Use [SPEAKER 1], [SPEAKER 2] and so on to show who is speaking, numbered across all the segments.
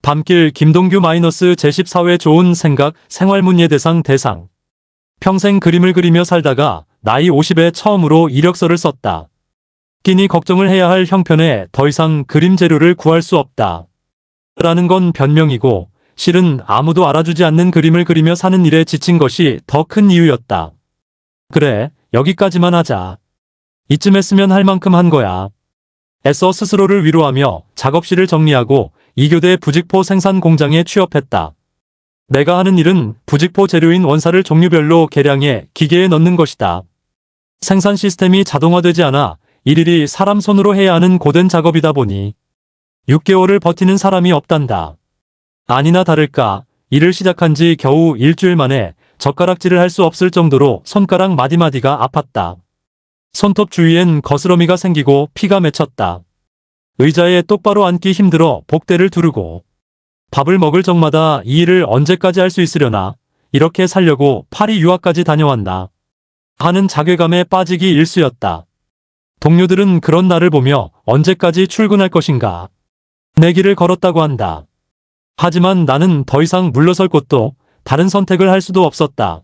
[SPEAKER 1] 밤길 김동규 -제14회 좋은 생각 생활문예대상 대상. 평생 그림을 그리며 살다가 나이 50에 처음으로 이력서를 썼다. 끼니 걱정을 해야 할 형편에 더 이상 그림 재료를 구할 수 없다. 라는 건 변명이고 실은 아무도 알아주지 않는 그림을 그리며 사는 일에 지친 것이 더 큰 이유였다. 그래, 여기까지만 하자. 이쯤 했으면 할 만큼 한 거야. 애써 스스로를 위로하며 작업실을 정리하고 2교대 부직포 생산 공장에 취업했다. 내가 하는 일은 부직포 재료인 원사를 종류별로 계량해 기계에 넣는 것이다. 생산 시스템이 자동화되지 않아 일일이 사람 손으로 해야 하는 고된 작업이다 보니 6개월을 버티는 사람이 없단다. 아니나 다를까 일을 시작한 지 겨우 일주일 만에 젓가락질을 할 수 없을 정도로 손가락 마디마디가 아팠다. 손톱 주위엔 거스러미가 생기고 피가 맺혔다. 의자에 똑바로 앉기 힘들어 복대를 두르고 밥을 먹을 적마다 이 일을 언제까지 할 수 있으려나 이렇게 살려고 파리 유학까지 다녀왔나 하는 자괴감에 빠지기 일쑤였다. 동료들은 그런 나를 보며 언제까지 출근할 것인가 내 길을 걸었다고 한다. 하지만 나는 더 이상 물러설 곳도 다른 선택을 할 수도 없었다.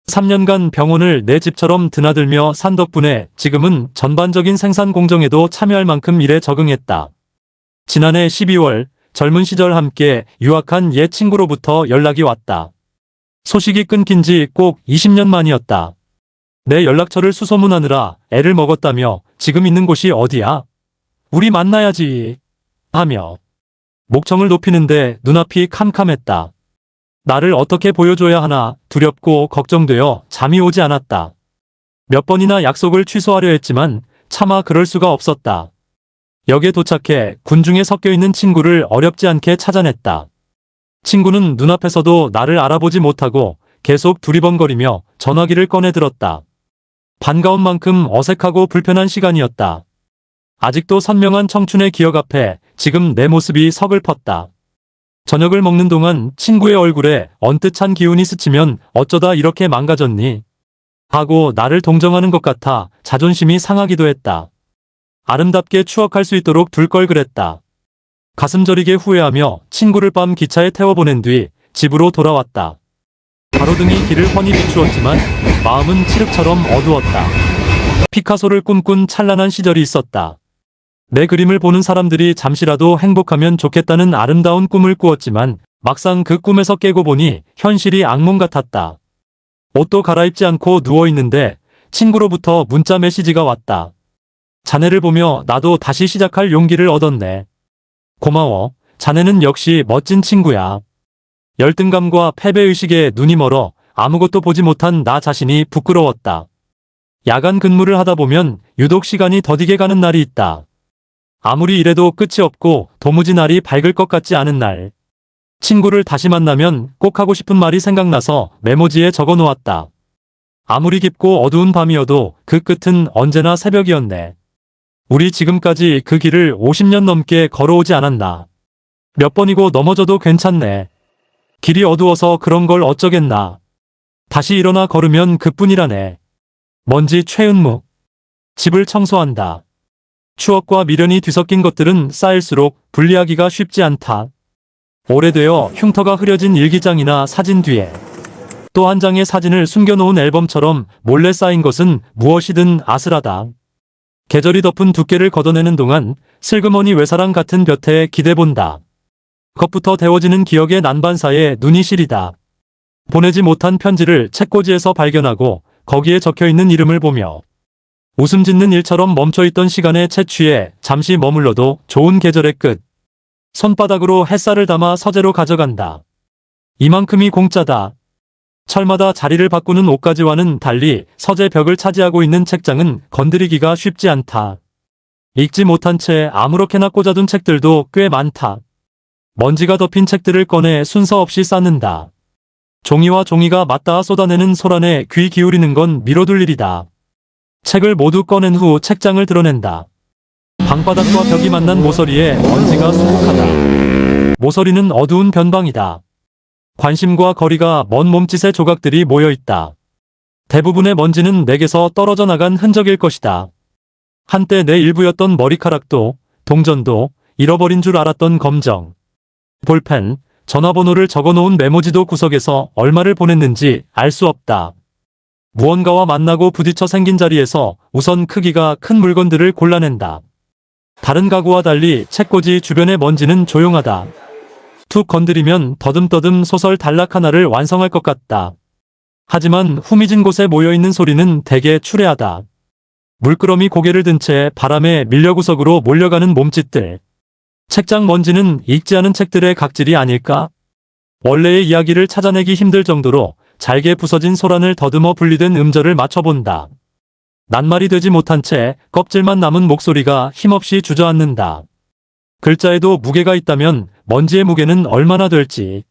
[SPEAKER 1] 3년간 병원을 내 집처럼 드나들며 산 덕분에 지금은 전반적인 생산 공정에도 참여할 만큼 일에 적응했다. 지난해 12월 젊은 시절 함께 유학한 옛 친구로부터 연락이 왔다. 소식이 끊긴 지 꼭 20년 만이었다. 내 연락처를 수소문하느라 애를 먹었다며 지금 있는 곳이 어디야? 우리 만나야지. 하며 목청을 높이는데 눈앞이 캄캄했다. 나를 어떻게 보여줘야 하나 두렵고 걱정되어 잠이 오지 않았다. 몇 번이나 약속을 취소하려 했지만 차마 그럴 수가 없었다. 역에 도착해 군중에 섞여 있는 친구를 어렵지 않게 찾아냈다. 친구는 눈앞에서도 나를 알아보지 못하고 계속 두리번거리며 전화기를 꺼내 들었다. 반가운 만큼 어색하고 불편한 시간이었다. 아직도 선명한 청춘의 기억 앞에 지금 내 모습이 서글펐다. 저녁을 먹는 동안 친구의 얼굴에 언뜻한 기운이 스치면 어쩌다 이렇게 망가졌니? 하고 나를 동정하는 것 같아 자존심이 상하기도 했다. 아름답게 추억할 수 있도록 둘 걸 그랬다. 가슴 저리게 후회하며 친구를 밤 기차에 태워보낸 뒤 집으로 돌아왔다. 가로등이 길을 훤히 비추었지만 마음은 칠흑처럼 어두웠다. 피카소를 꿈꾼 찬란한 시절이 있었다. 내 그림을 보는 사람들이 잠시라도 행복하면 좋겠다는 아름다운 꿈을 꾸었지만 막상 그 꿈에서 깨고 보니 현실이 악몽 같았다. 옷도 갈아입지 않고 누워있는데 친구로부터 문자 메시지가 왔다. 자네를 보며 나도 다시 시작할 용기를 얻었네. 고마워. 자네는 역시 멋진 친구야. 열등감과 패배의식에 눈이 멀어 아무것도 보지 못한 나 자신이 부끄러웠다. 야간 근무를 하다 보면 유독 시간이 더디게 가는 날이 있다. 아무리 일해도 끝이 없고 도무지 날이 밝을 것 같지 않은 날. 친구를 다시 만나면 꼭 하고 싶은 말이 생각나서 메모지에 적어 놓았다. 아무리 깊고 어두운 밤이어도 그 끝은 언제나 새벽이었네. 우리 지금까지 그 길을 50년 넘게 걸어오지 않았나. 몇 번이고 넘어져도 괜찮네. 길이 어두워서 그런 걸 어쩌겠나. 다시 일어나 걸으면 그뿐이라네. 먼지 최은묵. 집을 청소한다. 추억과 미련이 뒤섞인 것들은 쌓일수록 분리하기가 쉽지 않다. 오래되어 흉터가 흐려진 일기장이나 사진 뒤에 또 한 장의 사진을 숨겨놓은 앨범처럼 몰래 쌓인 것은 무엇이든 아슬하다. 계절이 덮은 두께를 걷어내는 동안 슬그머니 외사랑 같은 볕에 기대본다. 겉부터 데워지는 기억의 난반사에 눈이 시리다. 보내지 못한 편지를 책꽂이에서 발견하고 거기에 적혀있는 이름을 보며 웃음 짓는 일처럼 멈춰있던 시간에 채취해 잠시 머물러도 좋은 계절의 끝. 손바닥으로 햇살을 담아 서재로 가져간다. 이만큼이 공짜다. 철마다 자리를 바꾸는 옷가지와는 달리 서재 벽을 차지하고 있는 책장은 건드리기가 쉽지 않다. 읽지 못한 채 아무렇게나 꽂아둔 책들도 꽤 많다. 먼지가 덮인 책들을 꺼내 순서 없이 쌓는다. 종이와 종이가 맞닿아 쏟아내는 소란에 귀 기울이는 건 미뤄둘 일이다. 책을 모두 꺼낸 후 책장을 드러낸다. 방바닥과 벽이 만난 모서리에 먼지가 수북하다. 모서리는 어두운 변방이다. 관심과 거리가 먼 몸짓의 조각들이 모여있다. 대부분의 먼지는 내게서 떨어져 나간 흔적일 것이다. 한때 내 일부였던 머리카락도, 동전도, 잃어버린 줄 알았던 검정. 볼펜, 전화번호를 적어놓은 메모지도 구석에서 얼마를 보냈는지 알 수 없다. 무언가와 만나고 부딪혀 생긴 자리에서 우선 크기가 큰 물건들을 골라낸다. 다른 가구와 달리 책꽂이 주변의 먼지는 조용하다. 툭 건드리면 더듬더듬 소설 단락 하나를 완성할 것 같다. 하지만 후미진 곳에 모여있는 소리는 대개 추레하다. 물끄러미 고개를 든 채 바람에 밀려 구석으로 몰려가는 몸짓들. 책장 먼지는 읽지 않은 책들의 각질이 아닐까? 원래의 이야기를 찾아내기 힘들 정도로 잘게 부서진 소란을 더듬어 분리된 음절을 맞춰본다. 낱말이 되지 못한 채 껍질만 남은 목소리가 힘없이 주저앉는다. 글자에도 무게가 있다면 먼지의 무게는 얼마나 될지.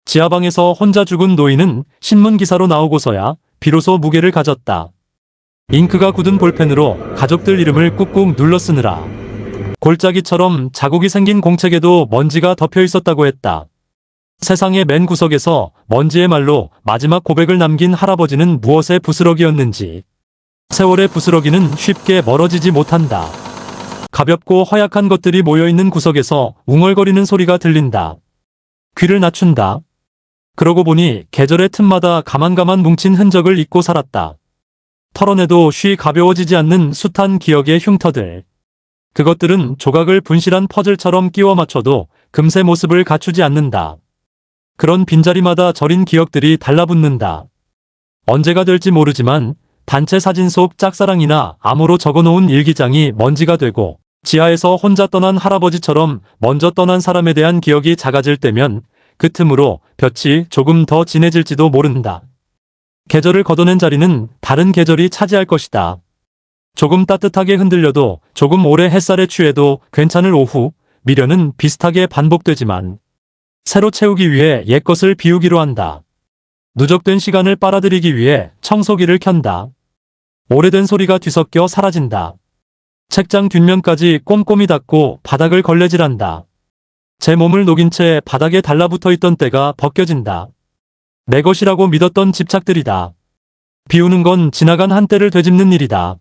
[SPEAKER 1] 지하방에서 혼자 죽은 노인은 신문 기사로 나오고서야 비로소 무게를 가졌다. 잉크가 굳은 볼펜으로 가족들 이름을 꾹꾹 눌러 쓰느라. 골짜기처럼 자국이 생긴 공책에도 먼지가 덮여 있었다고 했다. 세상의 맨 구석에서 먼지의 말로 마지막 고백을 남긴 할아버지는 무엇의 부스러기였는지. 세월의 부스러기는 쉽게 멀어지지 못한다. 가볍고 허약한 것들이 모여있는 구석에서 웅얼거리는 소리가 들린다. 귀를 낮춘다. 그러고 보니 계절의 틈마다 가만가만 뭉친 흔적을 잊고 살았다. 털어내도 쉬 가벼워지지 않는 숱한 기억의 흉터들. 그것들은 조각을 분실한 퍼즐처럼 끼워 맞춰도 금세 모습을 갖추지 않는다. 그런 빈자리마다 저린 기억들이 달라붙는다. 언제가 될지 모르지만 단체 사진 속 짝사랑이나 암호로 적어놓은 일기장이 먼지가 되고 지하에서 혼자 떠난 할아버지처럼 먼저 떠난 사람에 대한 기억이 작아질 때면 그 틈으로 볕이 조금 더 진해질지도 모른다. 계절을 걷어낸 자리는 다른 계절이 차지할 것이다. 조금 따뜻하게 흔들려도 조금 오래 햇살에 취해도 괜찮을 오후, 미련은 비슷하게 반복되지만 새로 채우기 위해 옛것을 비우기로 한다. 누적된 시간을 빨아들이기 위해 청소기를 켠다. 오래된 소리가 뒤섞여 사라진다. 책장 뒷면까지 꼼꼼히 닦고 바닥을 걸레질한다. 제 몸을 녹인 채 바닥에 달라붙어 있던 때가 벗겨진다. 내 것이라고 믿었던 집착들이다. 비우는 건 지나간 한때를 되짚는 일이다.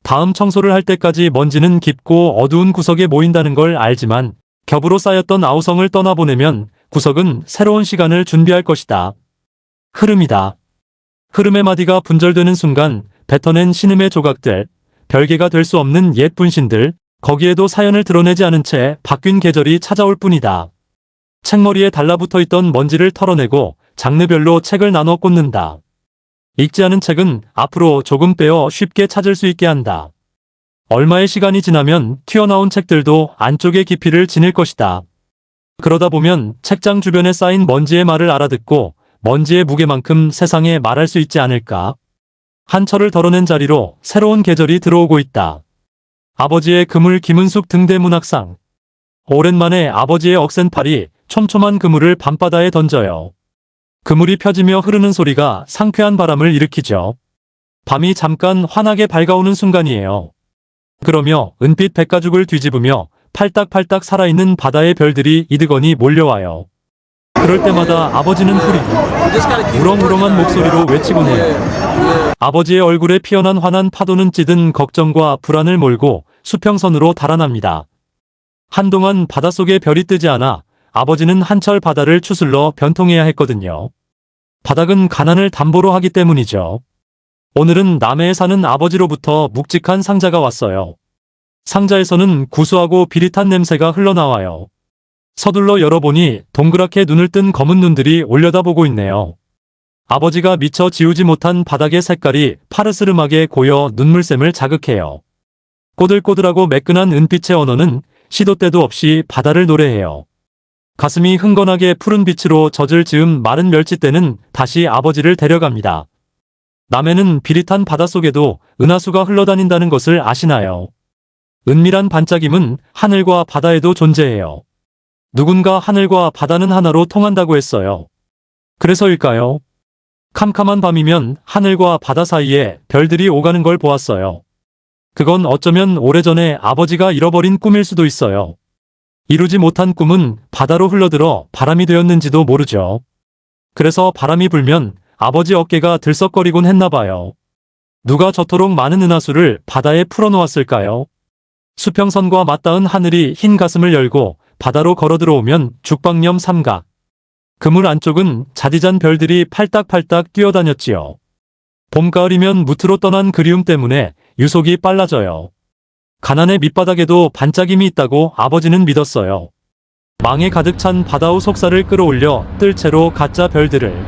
[SPEAKER 1] 다음 청소를 할 때까지 먼지는 깊고 어두운 구석에 모인다는 걸 알지만 겹으로 쌓였던 아우성을 떠나보내면 구석은 새로운 시간을 준비할 것이다. 흐름이다. 흐름의 마디가 분절되는 순간 뱉어낸 신음의 조각들, 별개가 될 수 없는 옛 분신들, 거기에도 사연을 드러내지 않은 채 바뀐 계절이 찾아올 뿐이다. 책머리에 달라붙어 있던 먼지를 털어내고 장르별로 책을 나눠 꽂는다. 읽지 않은 책은 앞으로 조금 빼어 쉽게 찾을 수 있게 한다. 얼마의 시간이 지나면 튀어나온 책들도 안쪽의 깊이를 지닐 것이다. 그러다 보면 책장 주변에 쌓인 먼지의 말을 알아듣고 먼지의 무게만큼 세상에 말할 수 있지 않을까? 한 철을 덜어낸 자리로 새로운 계절이 들어오고 있다. 아버지의 그물 김은숙 등대문학상. 오랜만에 아버지의 억센 팔이 촘촘한 그물을 밤바다에 던져요. 그물이 펴지며 흐르는 소리가 상쾌한 바람을 일으키죠. 밤이 잠깐 환하게 밝아오는 순간이에요. 그러며 은빛 백가죽을 뒤집으며 팔딱팔딱 살아있는 바다의 별들이 이드거니 몰려와요. 그럴 때마다 아버지는 후리고 우렁우렁한 목소리로 외치곤 해요. 아버지의 얼굴에 피어난 환한 파도는 찌든 걱정과 불안을 몰고 수평선으로 달아납니다. 한동안 바닷속에 별이 뜨지 않아 아버지는 한철 바다를 추슬러 변통해야 했거든요. 바닥은 가난을 담보로 하기 때문이죠. 오늘은 남해에 사는 아버지로부터 묵직한 상자가 왔어요. 상자에서는 구수하고 비릿한 냄새가 흘러나와요. 서둘러 열어보니 동그랗게 눈을 뜬 검은 눈들이 올려다보고 있네요. 아버지가 미처 지우지 못한 바닥의 색깔이 파르스름하게 고여 눈물샘을 자극해요. 꼬들꼬들하고 매끈한 은빛의 언어는 시도 때도 없이 바다를 노래해요. 가슴이 흥건하게 푸른 빛으로 젖을 지은 마른 멸치떼는 다시 아버지를 데려갑니다. 남해는 비릿한 바닷속에도 은하수가 흘러다닌다는 것을 아시나요? 은밀한 반짝임은 하늘과 바다에도 존재해요. 누군가 하늘과 바다는 하나로 통한다고 했어요. 그래서일까요? 캄캄한 밤이면 하늘과 바다 사이에 별들이 오가는 걸 보았어요. 그건 어쩌면 오래전에 아버지가 잃어버린 꿈일 수도 있어요. 이루지 못한 꿈은 바다로 흘러들어 바람이 되었는지도 모르죠. 그래서 바람이 불면 아버지 어깨가 들썩거리곤 했나봐요. 누가 저토록 많은 은하수를 바다에 풀어놓았을까요? 수평선과 맞닿은 하늘이 흰 가슴을 열고 바다로 걸어 들어오면 죽방염 삼각. 그물 안쪽은 자디잔 별들이 팔딱팔딱 뛰어다녔지요. 봄, 가을이면 무트로 떠난 그리움 때문에 유속이 빨라져요. 가난의 밑바닥에도 반짝임이 있다고 아버지는 믿었어요. 망에 가득 찬 바다의 속살을 끌어올려 뜰채로 가짜 별들을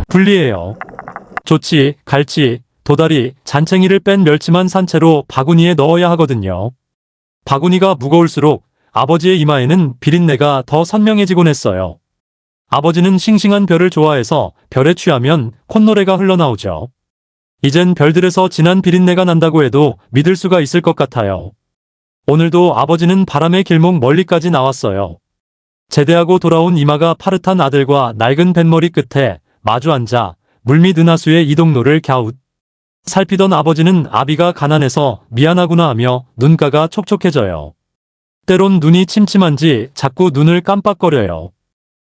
[SPEAKER 1] 분리해요. 조치, 갈치, 도다리, 잔챙이를 뺀 멸치만 산채로 바구니에 넣어야 하거든요. 바구니가 무거울수록 아버지의 이마에는 비린내가 더 선명해지곤 했어요. 아버지는 싱싱한 별을 좋아해서 별에 취하면 콧노래가 흘러나오죠. 이젠 별들에서 진한 비린내가 난다고 해도 믿을 수가 있을 것 같아요. 오늘도 아버지는 바람의 길목 멀리까지 나왔어요. 제대하고 돌아온 이마가 파릇한 아들과 낡은 뱃머리 끝에 마주 앉아 물밑 은하수의 이동로를 갸웃 살피던 아버지는 아비가 가난해서 미안하구나 하며 눈가가 촉촉해져요. 때론 눈이 침침한지 자꾸 눈을 깜빡거려요.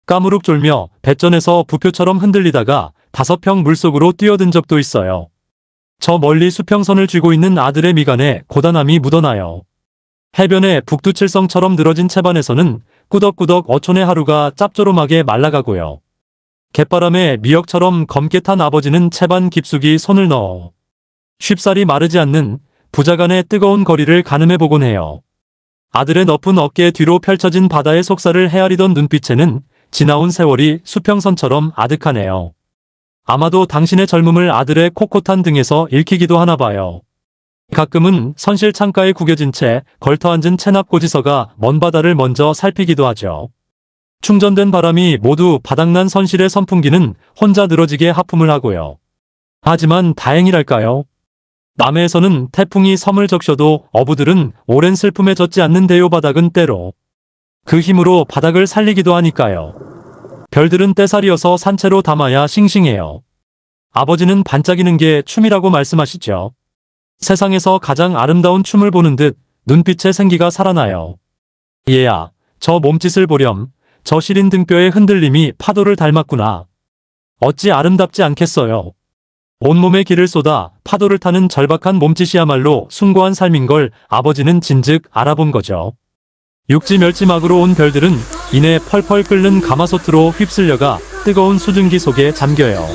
[SPEAKER 1] 까무룩 졸며 뱃전에서 부표처럼 흔들리다가 5평 물속으로 뛰어든 적도 있어요. 저 멀리 수평선을 쥐고 있는 아들의 미간에 고단함이 묻어나요. 해변의 북두칠성처럼 늘어진 채반에서는 꾸덕꾸덕 어촌의 하루가 짭조름하게 말라가고요. 갯바람에 미역처럼 검게 탄 아버지는 채반 깊숙이 손을 넣어 쉽사리 마르지 않는 부자간의 뜨거운 거리를 가늠해보곤 해요. 아들의 너픈 어깨 뒤로 펼쳐진 바다의 속살을 헤아리던 눈빛에는 지나온 세월이 수평선처럼 아득하네요. 아마도 당신의 젊음을 아들의 꼿꼿한 등에서 읽히기도 하나 봐요. 가끔은 선실 창가에 구겨진 채 걸터앉은 체납고지서가 먼 바다를 먼저 살피기도 하죠. 충전된 바람이 모두 바닥난 선실의 선풍기는 혼자 늘어지게 하품을 하고요. 하지만 다행이랄까요? 남해에서는 태풍이 섬을 적셔도 어부들은 오랜 슬픔에 젖지 않는 대요. 바닥은 때로 그 힘으로 바닥을 살리기도 하니까요. 별들은 떼살이어서 산채로 담아야 싱싱해요. 아버지는 반짝이는 게 춤이라고 말씀하시죠. 세상에서 가장 아름다운 춤을 보는 듯 눈빛에 생기가 살아나요. 얘야, 저 몸짓을 보렴. 저 시린 등뼈의 흔들림이 파도를 닮았구나. 어찌 아름답지 않겠어요. 온몸에 기를 쏟아 파도를 타는 절박한 몸짓이야말로 숭고한 삶인 걸 아버지는 진즉 알아본 거죠. 육지 멸치막으로 온 별들은 이내 펄펄 끓는 가마솥으로 휩쓸려가 뜨거운 수증기 속에 잠겨요.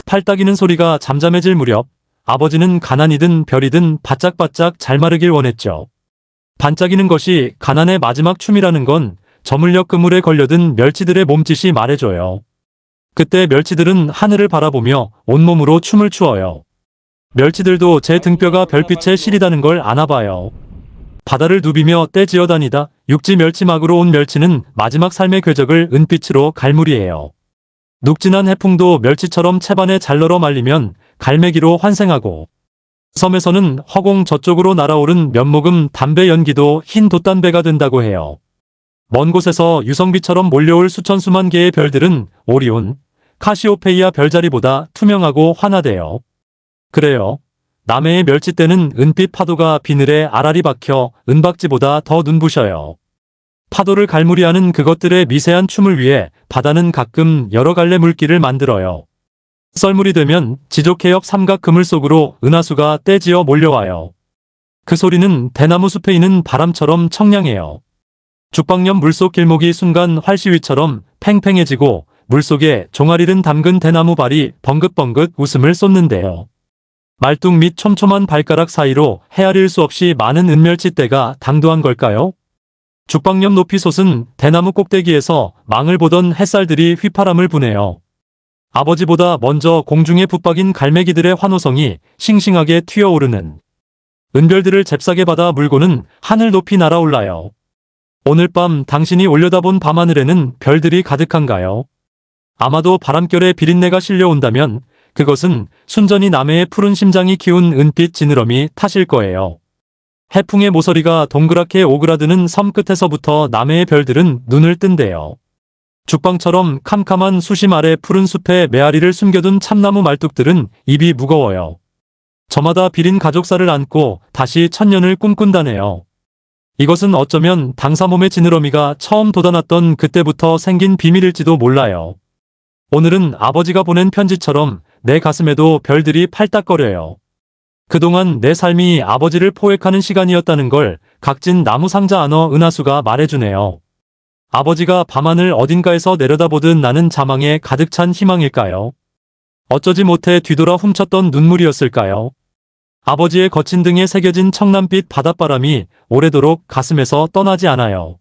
[SPEAKER 1] 팔딱이는 소리가 잠잠해질 무렵 아버지는 가난이든 별이든 바짝바짝 잘 마르길 원했죠. 반짝이는 것이 가난의 마지막 춤이라는 건 저물녘 그물에 걸려든 멸치들의 몸짓이 말해줘요. 그때 멸치들은 하늘을 바라보며 온몸으로 춤을 추어요. 멸치들도 제 등뼈가 별빛에 시리다는 걸 아나봐요. 바다를 누비며 떼지어 다니다 육지 멸치막으로 온 멸치는 마지막 삶의 궤적을 은빛으로 갈무리해요. 눅진한 해풍도 멸치처럼 채반에 잘 널어 말리면 갈매기로 환생하고, 섬에서는 허공 저쪽으로 날아오른 면모금 담배 연기도 흰 돛담배가 된다고 해요. 먼 곳에서 유성비처럼 몰려올 수천 수만 개의 별들은 오리온, 카시오페이아 별자리보다 투명하고 환하대요. 그래요. 남해의 멸치떼는 은빛 파도가 비늘에 알알이 박혀 은박지보다 더 눈부셔요. 파도를 갈무리하는 그것들의 미세한 춤을 위해 바다는 가끔 여러 갈래 물길을 만들어요. 썰물이 되면 지족해역 삼각 그물 속으로 은하수가 떼지어 몰려와요. 그 소리는 대나무 숲에 있는 바람처럼 청량해요. 죽방염 물속 길목이 순간 활시위처럼 팽팽해지고 물속에 종아리를 담근 대나무 발이 벙긋벙긋 웃음을 쏟는데요. 말뚝 및 촘촘한 발가락 사이로 헤아릴 수 없이 많은 은멸치떼가 당도한 걸까요? 죽방염 높이 솟은 대나무 꼭대기에서 망을 보던 햇살들이 휘파람을 부네요. 아버지보다 먼저 공중에 붙박인 갈매기들의 환호성이 싱싱하게 튀어오르는 은별들을 잽싸게 받아 물고는 하늘 높이 날아올라요. 오늘 밤 당신이 올려다본 밤하늘에는 별들이 가득한가요? 아마도 바람결에 비린내가 실려온다면 그것은 순전히 남해의 푸른 심장이 키운 은빛 지느러미 탓일 거예요. 해풍의 모서리가 동그랗게 오그라드는 섬 끝에서부터 남해의 별들은 눈을 뜬대요. 죽방처럼 캄캄한 수심 아래 푸른 숲에 메아리를 숨겨둔 참나무 말뚝들은 입이 무거워요. 저마다 비린 가족사를 안고 다시 천년을 꿈꾼다네요. 이것은 어쩌면 당사몸의 지느러미가 처음 돋아났던 그때부터 생긴 비밀일지도 몰라요. 오늘은 아버지가 보낸 편지처럼 내 가슴에도 별들이 팔딱거려요. 그동안 내 삶이 아버지를 포획하는 시간이었다는 걸 각진 나무 상자 안어 은하수가 말해주네요. 아버지가 밤하늘 어딘가에서 내려다보듯 나는 자망에 가득 찬 희망일까요? 어쩌지 못해 뒤돌아 훔쳤던 눈물이었을까요? 아버지의 거친 등에 새겨진 청남빛 바닷바람이 오래도록 가슴에서 떠나지 않아요.